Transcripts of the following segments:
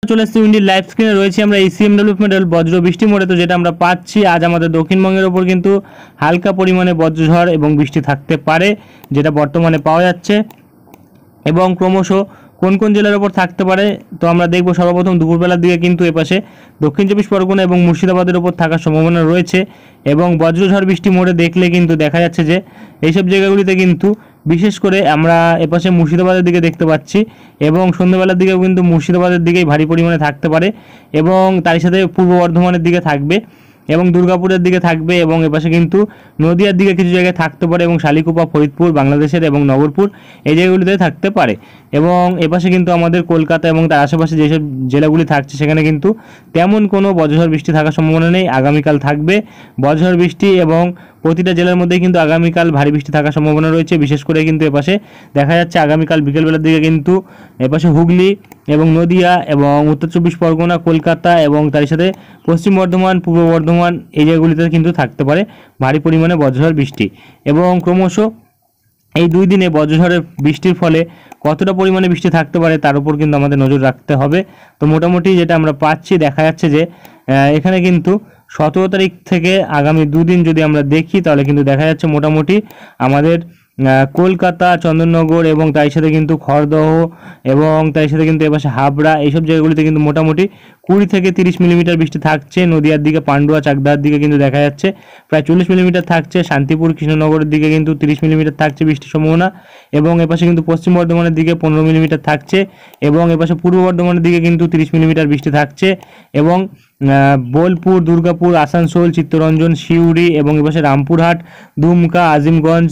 চলে এসেছি উইন্ডির লাইভ স্ক্রিনে রয়েছে আমরা এসিএম ডেভেলপমেন্টাল বজ্র বৃষ্টি মোড়ে। তো যেটা আমরা পাচ্ছি আজ আমাদের দক্ষিণবঙ্গের ওপর কিন্তু হালকা পরিমাণে বজ্রঝড় এবং বৃষ্টি থাকতে পারে, যেটা বর্তমানে পাওয়া যাচ্ছে। এবং ক্রমশ কোন কোন জেলার ওপর থাকতে পারে তো আমরা দেখব। সর্বপ্রথম দুপুরবেলার দিকে কিন্তু এপাশে দক্ষিণ চব্বিশ পরগনা এবং মুর্শিদাবাদের ওপর থাকার সম্ভাবনা রয়েছে। এবং বজ্রঝড় বৃষ্টি মোড়ে দেখলে কিন্তু দেখা যাচ্ছে যে এইসব জায়গাগুলিতে কিন্তু বিশেষ করে আমরা এপাশে মুর্শিদাবাদের দিকে দেখতে পাচ্ছি এবং সন্ধ্যাবেলার দিকেও কিন্তু মুর্শিদাবাদের দিকেই ভারী পরিমাণে থাকতে পারে এবং তারই সাথে পূর্ব বর্ধমানের দিকে থাকবে এবং দুর্গাপুরের দিকে থাকবে এবং এপাশে কিন্তু নদিয়ার দিকে কিছু জায়গায় থাকতে পারে এবং শালিকুপা, ফরিদপুর, বাংলাদেশের এবং নগরপুর এই জায়গাগুলিতে থাকতে পারে। এবং এপাশে কিন্তু আমাদের কলকাতা এবং তার আশেপাশে যেসব জেলাগুলি থাকছে সেখানে কিন্তু তেমন কোনো বজ্রঝড় বৃষ্টি থাকার সম্ভাবনা নেই। আগামীকাল থাকবে বজ্রঝড় বৃষ্টি এবং প্রতিটা জেলার মধ্যেই কিন্তু আগামীকাল ভারী বৃষ্টি থাকার সম্ভাবনা রয়েছে। বিশেষ করে কিন্তু এপাশে দেখা যাচ্ছে আগামীকাল বিকেলবেলার দিকে কিন্তু এপাশে হুগলি এবং নদিয়া এবং উত্তর চব্বিশ পরগনা, কলকাতা এবং তার সাথে পশ্চিম বর্ধমান, পূর্ব বর্ধমান এই জায়গাগুলিতে কিন্তু থাকতে পারে ভারী পরিমাণে বজ্রঝড় বৃষ্টি। এবং ক্রমশ এই দুই দিনে বজ্রঝড়ের বৃষ্টির ফলে কতটা পরিমাণে বৃষ্টি থাকতে পারে তার উপর কিন্তু আমাদের নজর রাখতে হবে। তো মোটামুটি যেটা আমরা পাচ্ছি দেখা যাচ্ছে যে এখানে কিন্তু 17 তারিখ থেকে আগামী দুদিন যদি আমরা দেখি তাহলে কিন্তু দেখা যাচ্ছে মোটামুটি আমাদের কলকাতা, চন্দননগর এবং তার সাথে কিন্তু খড়দহ এবং তার সাথে কিন্তু এপাশে হাবড়া এইসব জায়গাগুলিতে কিন্তু মোটামুটি 20 থেকে 30 মিলিমিটার বৃষ্টি থাকছে। নদিয়ার দিকে পান্ডুয়া, চাকদার দিকে কিন্তু দেখা যাচ্ছে প্রায় 40 মিলিমিটার থাকছে। শান্তিপুর, কৃষ্ণনগরের দিকে কিন্তু 30 মিলিমিটার থাকছে বৃষ্টির সম্ভাবনা এবং এপাশে কিন্তু পশ্চিম বর্ধমানের দিকে 15 মিলিমিটার থাকছে এবং এপাশে পূর্ব বর্ধমানের দিকে কিন্তু 30 মিলিমিটার বৃষ্টি থাকছে। এবং বোলপুর, দুর্গাপুর, আসানসোল, চিত্তরঞ্জন, সিউড়ি এবং এপাশে রামপুরহাট, দুমকা, আজিমগঞ্জ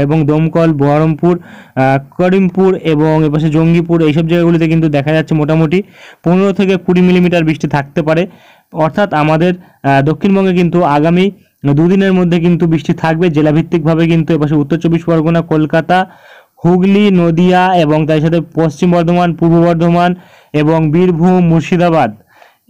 এবং দমকল, বহরমপুর, করিমপুর এবং এপাশে জঙ্গিপুর এইসব জায়গাগুলিতে কিন্তু দেখা যাচ্ছে মোটামুটি 15 থেকে 20 মিলিমিটার বৃষ্টি থাকতে পারে। অর্থাৎ আমাদের দক্ষিণবঙ্গে কিন্তু আগামী দুদিনের মধ্যে কিন্তু বৃষ্টি থাকবে জেলাভিত্তিকভাবে। কিন্তু এপাশে উত্তর চব্বিশ পরগনা, কলকাতা, হুগলি, নদিয়া এবং তার সাথে পশ্চিম বর্ধমান, পূর্ব বর্ধমান এবং বীরভূম, মুর্শিদাবাদ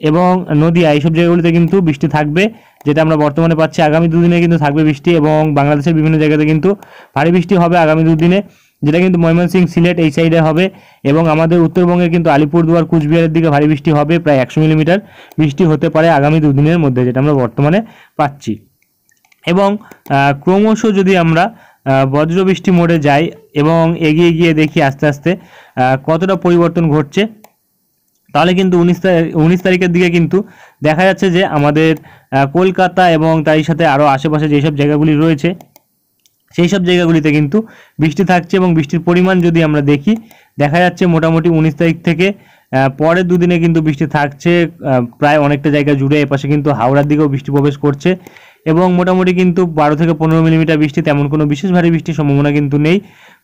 এবং নদিয়া এইসব জায়গাগুলিতে কিন্তু বৃষ্টি থাকবে, যেটা আমরা বর্তমানে পাচ্ছি। আগামী দুদিনে কিন্তু থাকবে বৃষ্টি এবং বাংলাদেশের বিভিন্ন জায়গাতে কিন্তু ভারী বৃষ্টি হবে আগামী দুদিনে, যেটা কিন্তু ময়মনসিংহ, সিলেট এই সাইডে হবে এবং আমাদের উত্তরবঙ্গে কিন্তু আলিপুরদুয়ার, কুচবিহারের দিকে ভারী বৃষ্টি হবে। প্রায় 100 মিলিমিটার বৃষ্টি হতে পারে আগামী দুদিনের মধ্যে, যেটা আমরা বর্তমানে পাচ্ছি। এবং ক্রমশ যদি আমরা বজ্রবৃষ্টি মোড়ে যাই এবং এগিয়ে গিয়ে দেখি আস্তে আস্তে কতটা পরিবর্তন ঘটছে, তাহলে কিন্তু 19 তারিখের দিকে কিন্তু দেখা যাচ্ছে যে আমাদের কলকাতা এবং তার সাথে আরও আশেপাশে যেসব জায়গাগুলি রয়েছে সেই সব জায়গাগুলিতে কিন্তু বৃষ্টি থাকছে। এবং বৃষ্টির পরিমাণ যদি আমরা দেখি দেখা যাচ্ছে মোটামুটি 19 তারিখ থেকে পরের দুদিনে কিন্তু বৃষ্টি থাকছে প্রায় অনেকটা জায়গা জুড়ে। এপাশে কিন্তু হাওড়ার দিকেও বৃষ্টি প্রবেশ করছে এবং মোটামুটি কিন্তু 12 থেকে 15 মিলিমিটার বৃষ্টি, তেমন কোনো বিশেষ ভারী বৃষ্টির সম্ভাবনা কিন্তু নেই।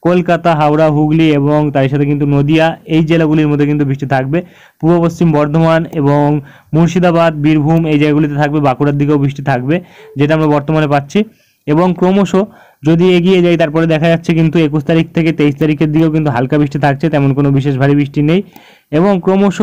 কলকাতা, হাওড়া, হুগলি এবং তার সাথে কিন্তু নদিয়া এই জেলাগুলির মধ্যে কিন্তু বৃষ্টি থাকবে। পূর্ব পশ্চিম বর্ধমান এবং মুর্শিদাবাদ, বীরভূম এই জায়গাগুলিতে থাকবে। বাঁকুড়ার দিকেও বৃষ্টি থাকবে, যেটা আমরা বর্তমানে পাচ্ছি। এবং ক্রমশ যদি এগিয়ে যাই তারপরে দেখা যাচ্ছে কিন্তু 21 তারিখ থেকে 23 তারিখের দিকেও কিন্তু হালকা বৃষ্টি থাকছে, তেমন কোনো বিশেষ ভারী বৃষ্টি নেই। এবং ক্রমশ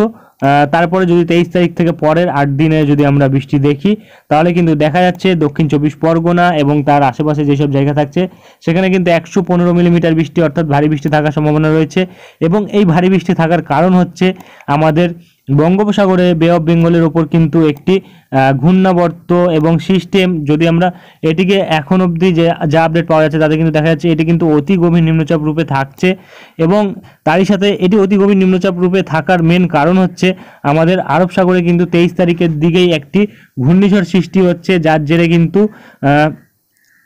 তারপরে যদি 23 তারিখ থেকে পরের 8 দিনে যদি আমরা বৃষ্টি দেখি তাহলে কিন্তু দেখা যাচ্ছে দক্ষিণ চব্বিশ পরগনা এবং তার আশেপাশে যেসব জায়গা থাকছে সেখানে কিন্তু 115 মিলিমিটার বৃষ্টি অর্থাৎ ভারী বৃষ্টি থাকার সম্ভাবনা রয়েছে। এবং এই ভারী বৃষ্টি থাকার কারণ হচ্ছে আমাদের বঙ্গোপসাগরে বে অফ বেঙ্গলের ওপর কিন্তু একটি ঘূর্ণাবর্ত এবং সিস্টেম, যদি আমরা এটিকে এখন অবধি যা আপডেট পাওয়া যাচ্ছে তাতে কিন্তু দেখা যাচ্ছে এটি কিন্তু অতি গভীর নিম্নচাপ রূপে থাকছে। এবং তারই সাথে এটি অতি গভীর নিম্নচাপ রূপে থাকার মেন কারণ হচ্ছে আমাদের আরব সাগরে কিন্তু 23 তারিখের দিকেই একটি ঘূর্ণিঝড় সৃষ্টি হচ্ছে, যার জেরে কিন্তু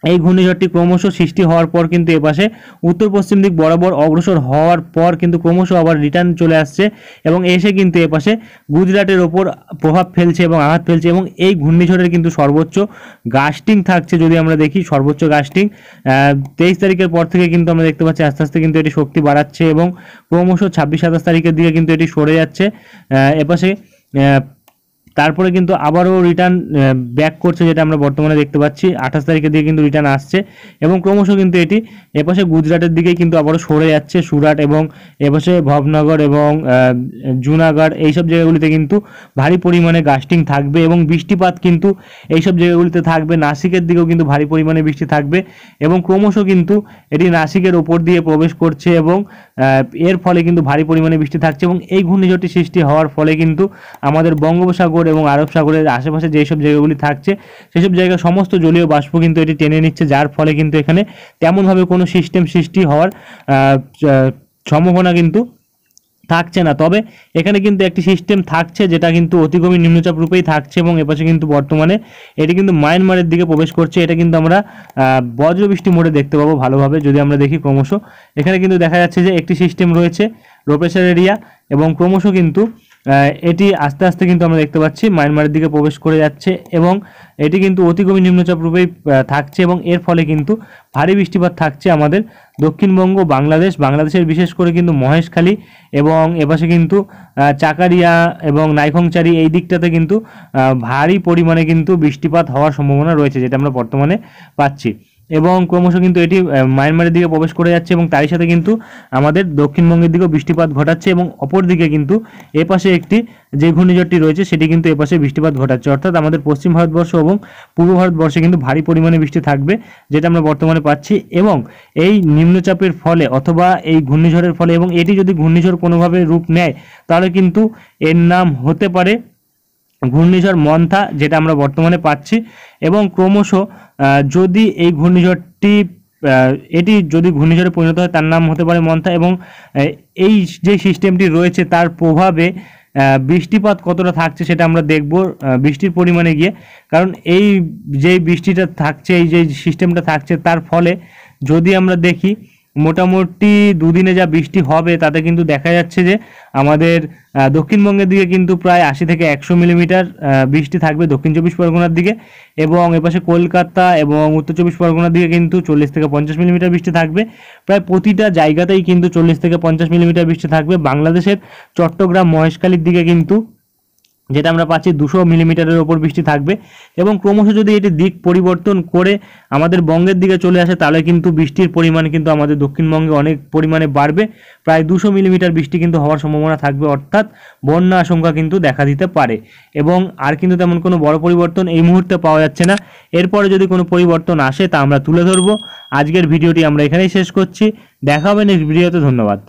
এই ঘূর্ণিঝড়টি ক্রমশ সৃষ্টি হওয়ার পর কিন্তু এপাশে উত্তর পশ্চিম দিক বরাবর অগ্রসর হওয়ার পর কিন্তু ক্রমশ আবার রিটার্ন চলে আসছে এবং এসে কিন্তু এপাশে গুজরাটের ওপর প্রভাব ফেলছে এবং আঘাত ফেলছে। এবং এই ঘূর্ণিঝড়ের কিন্তু সর্বোচ্চ গাস্টিং থাকছে, যদি আমরা দেখি সর্বোচ্চ গাস্টিং 23 তারিখের পর থেকে কিন্তু আমরা দেখতে পাচ্ছি আস্তে আস্তে কিন্তু এটি শক্তি বাড়াচ্ছে এবং ক্রমশ 26-27 তারিখের দিকে কিন্তু এটি সরে যাচ্ছে। এপাশে তারপরে কিন্তু আবারও রিটার্ন ব্যাক করছে, যেটা আমরা বর্তমানে দেখতে পাচ্ছি 28 তারিখের দিকে কিন্তু রিটার্ন আসছে এবং ক্রমশ কিন্তু এটি এপাশে গুজরাটের দিকে কিন্তু আবারও সরে যাচ্ছে। সুরাট এবং এপাশে ভবনগর এবং জুনাগড় এইসব জায়গাগুলিতে কিন্তু ভারী পরিমাণে গাস্টিং থাকবে এবং বৃষ্টিপাত কিন্তু এইসব জায়গাগুলিতে থাকবে। নাসিকের দিকেও কিন্তু ভারী পরিমাণে বৃষ্টি থাকবে এবং ক্রমশ কিন্তু এটি নাসিকের ওপর দিয়ে প্রবেশ করছে এবং এর ফলে কিন্তু ভারী পরিমাণে বৃষ্টি থাকছে এবং এই ঘূর্ণিঝড়টি সৃষ্টি হওয়ার ফলে কিন্তু আমাদের বঙ্গোপসাগর এবং আরব সাগরের আশেপাশে যেসব জায়গাগুলি থাকছে সেসব জায়গায় সমস্ত জলীয় বাষ্প কিন্তু এটি টেনে নিচ্ছে, যার ফলে কিন্তু এখানে তেমনভাবে কোনো সিস্টেম সৃষ্টি হওয়ার সম্ভাবনা কিন্তু থাকছে না। তবে এখানে কিন্তু একটি সিস্টেম থাকছে যেটা কিন্তু অতিগভীর নিম্নচাপ রূপেই থাকছে এবং এপাশে কিন্তু বর্তমানে এটি কিন্তু মায়ানমারের দিকে প্রবেশ করছে। এটা কিন্তু আমরা বজ্রবৃষ্টি মোডে দেখতে পাবো ভালোভাবে যদি আমরা দেখি। ক্রমশ এখানে কিন্তু দেখা যাচ্ছে যে একটি সিস্টেম রয়েছে লো প্রেশার এরিয়া এবং ক্রমশ কিন্তু এটি আস্তে আস্তে কিন্তু আমরা দেখতে পাচ্ছি মায়ানমারের দিকে প্রবেশ করে যাচ্ছে এবং এটি কিন্তু অতিগভীর নিম্নচাপ রূপেই থাকছে এবং এর ফলে কিন্তু ভারী বৃষ্টিপাত থাকছে আমাদের দক্ষিণবঙ্গ, বাংলাদেশের বিশেষ করে কিন্তু মহেশখালী এবং এপাশে কিন্তু চাকারিয়া এবং নাইখংচারি এই দিকটাতে কিন্তু ভারী পরিমাণে কিন্তু বৃষ্টিপাত হওয়ার সম্ভাবনা রয়েছে, যেটা আমরা বর্তমানে পাচ্ছি এবং ক্রমশ কিন্তু এটি মায়ানমারের দিকে প্রবেশ করে যাচ্ছে এবং তারই সাথে কিন্তু আমাদের দক্ষিণবঙ্গের দিকেও বৃষ্টিপাত ঘটাচ্ছে এবং অপর দিকে কিন্তু এপাশে একটি যে ঘূর্ণিঝড়টি রয়েছে সেটি কিন্তু এপাশে বৃষ্টিপাত ঘটাচ্ছে। অর্থাৎ আমাদের পশ্চিম ভারতবর্ষ এবং পূর্ব ভারতবর্ষে কিন্তু ভারী পরিমাণে বৃষ্টি থাকবে, যেটা আমরা বর্তমানে পাচ্ছি এবং এই নিম্নচাপের ফলে অথবা এই ঘূর্ণিঝড়ের ফলে এবং এটি যদি ঘূর্ণিঝড় কোনোভাবে রূপ নেয় তাহলে কিন্তু এর নাম হতে পারে ঘূর্ণিঝড় মন্থা, যেটা আমরা বর্তমানে পাচ্ছি এবং ক্রমশ যদি এই ঘূর্ণিঝড়টি এটি যদি ঘূর্ণিঝড়ে পরিণত হয় তার নাম হতে পারে মন্থা এবং এই যে সিস্টেমটি রয়েছে তার প্রভাবে বৃষ্টিপাত কতটা থাকছে সেটা আমরা দেখব বৃষ্টির পরিমাণে গিয়ে। কারণ এই যে বৃষ্টিটা থাকছে, এই যে সিস্টেমটা থাকছে তার ফলে যদি আমরা দেখি মোটামুটি দুদিনে যা বৃষ্টি হবে তাতে কিন্তু দেখা যাচ্ছে যে আমাদের দক্ষিণবঙ্গের দিকে কিন্তু প্রায় 80 থেকে 100 মিলিমিটার বৃষ্টি থাকবে দক্ষিণ চব্বিশ পরগনার দিকে এবং এপাশে কলকাতা এবং উত্তর চব্বিশ পরগনার দিকে কিন্তু 40 থেকে 50 মিলিমিটার বৃষ্টি থাকবে। প্রায় প্রতিটা জায়গাতেই কিন্তু 40 থেকে 50 মিলিমিটার বৃষ্টি থাকবে। বাংলাদেশের চট্টগ্রাম, মহেশখালীর দিকে কিন্তু যেটা আমরা পাচ্ছি 200 মিলিমিটারের ওপর বৃষ্টি থাকবে এবং ক্রমশ যদি এটি দিক পরিবর্তন করে আমাদের বঙ্গের দিকে চলে আসে তাহলে কিন্তু বৃষ্টির পরিমাণ কিন্তু আমাদের দক্ষিণবঙ্গে অনেক পরিমাণে বাড়বে। প্রায় 200 মিলিমিটার বৃষ্টি কিন্তু হওয়ার সম্ভাবনা থাকবে, অর্থাৎ বন্যা আশঙ্কা কিন্তু দেখা দিতে পারে এবং আর কিন্তু তেমন কোনো বড় পরিবর্তন এই মুহূর্তে পাওয়া যাচ্ছে না। এরপরে যদি কোনো পরিবর্তন আসে তা আমরা তুলে ধরবো। আজকের ভিডিওটি আমরা এখানেই শেষ করছি, দেখা হবে নেক্সট ভিডিওতে। ধন্যবাদ।